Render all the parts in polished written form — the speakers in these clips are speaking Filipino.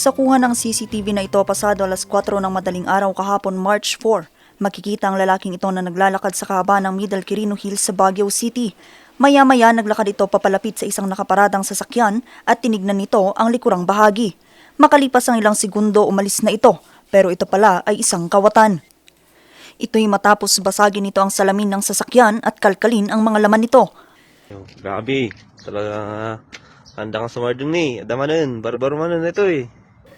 Sa kuha ng CCTV na ito pasado alas 4 ng madaling araw kahapon March 4, makikita ang lalaking ito na naglalakad sa kahabaan ng Middle Quirino Hills sa Baguio City. Maya-maya naglakad ito papalapit sa isang nakaparadang sasakyan at tinignan nito ang likurang bahagi. Makalipas ang ilang segundo umalis na ito, pero ito pala ay isang kawatan. Ito'y matapos basagin nito ang salamin ng sasakyan at kalkalin ang mga laman nito. Grabe, talaga handa kang sumardong ni. Adama nun, barbaro man nun ito eh.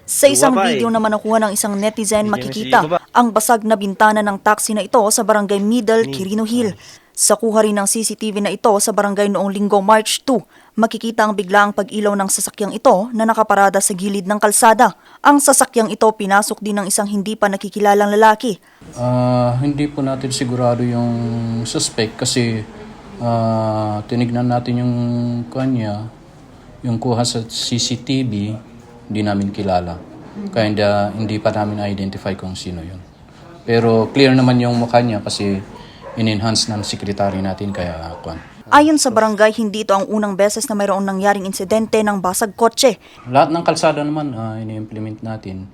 Sa isang video naman nakuha ng isang netizen makikita ang basag na bintana ng taxi na ito sa barangay Middle Quirino Hill. Sa kuha rin ng CCTV na ito sa barangay noong linggo March 2, makikita ang biglaang pag-ilaw ng sasakyang ito na nakaparada sa gilid ng kalsada. Ang sasakyang ito pinasok din ng isang hindi pa nakikilalang lalaki. Hindi po natin sigurado yung suspect kasi tinignan natin yung kanya, yung kuha sa CCTV, hindi namin kilala. Kaya hindi pa namin identify kung sino yun. Pero clear naman yung mukha niya kasi in-enhance ng sekretary natin kaya kwan. Ayon sa barangay, hindi ito ang unang beses na mayroong nangyaring insidente ng basag kotse. Lahat ng kalsada naman ini-implement natin.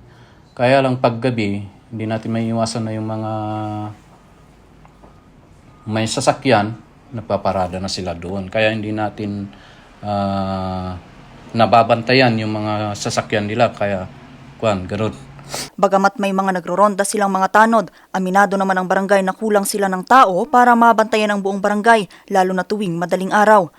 Kaya lang paggabi, hindi natin may iwasan na yung mga may sasakyan, nagpaparada na sila doon. Kaya hindi natin nababantayan yung mga sasakyan nila. Kaya ganoon. Bagamat may mga nagroronda silang mga tanod, aminado naman ang barangay na kulang sila ng tao para mabantayan ang buong barangay, lalo na tuwing madaling araw.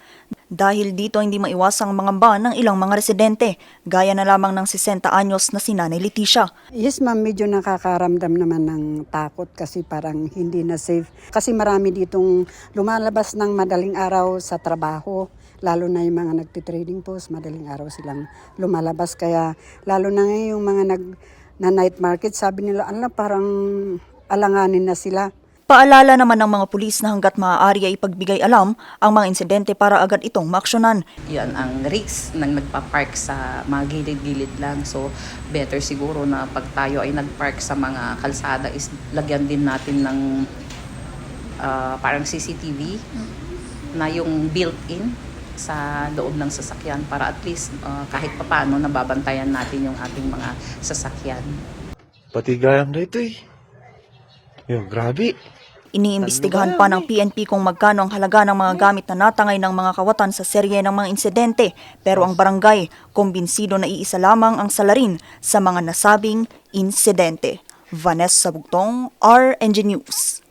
Dahil dito hindi maiwasang mangamba ng ilang mga residente, gaya na lamang ng 60 anyos na si Nanay Leticia. Yes ma'am, medyo nakakaramdam naman ng takot kasi parang hindi na safe. Kasi marami ditong lumalabas ng madaling araw sa trabaho. Lalo na yung mga nagtitrading post, madaling araw silang lumalabas. Kaya lalo na ngayon yung mga na night market, sabi nila, parang alanganin na sila. Paalala naman ng mga pulis na hanggat maaari ay ipagbigay alam ang mga insidente para agad itong maaksyonan. Yan ang risk ng nagpa-park sa mga gilid-gilid lang. So better siguro na pag tayo ay nag-park sa mga kalsada is lagyan din natin ng parang CCTV na yung built-in sa loob ng sasakyan para at least kahit papaano nababantayan natin yung ating mga sasakyan. Pati gayam na ito eh. Yung grabe. Iniimbestigahan pa ng PNP kung magkano ang halaga ng mga gamit na natangay ng mga kawatan sa serye ng mga insidente. Pero ang barangay, kumbinsido na iisa lamang ang salarin sa mga nasabing insidente. Vanessa Bugtong, RNG News.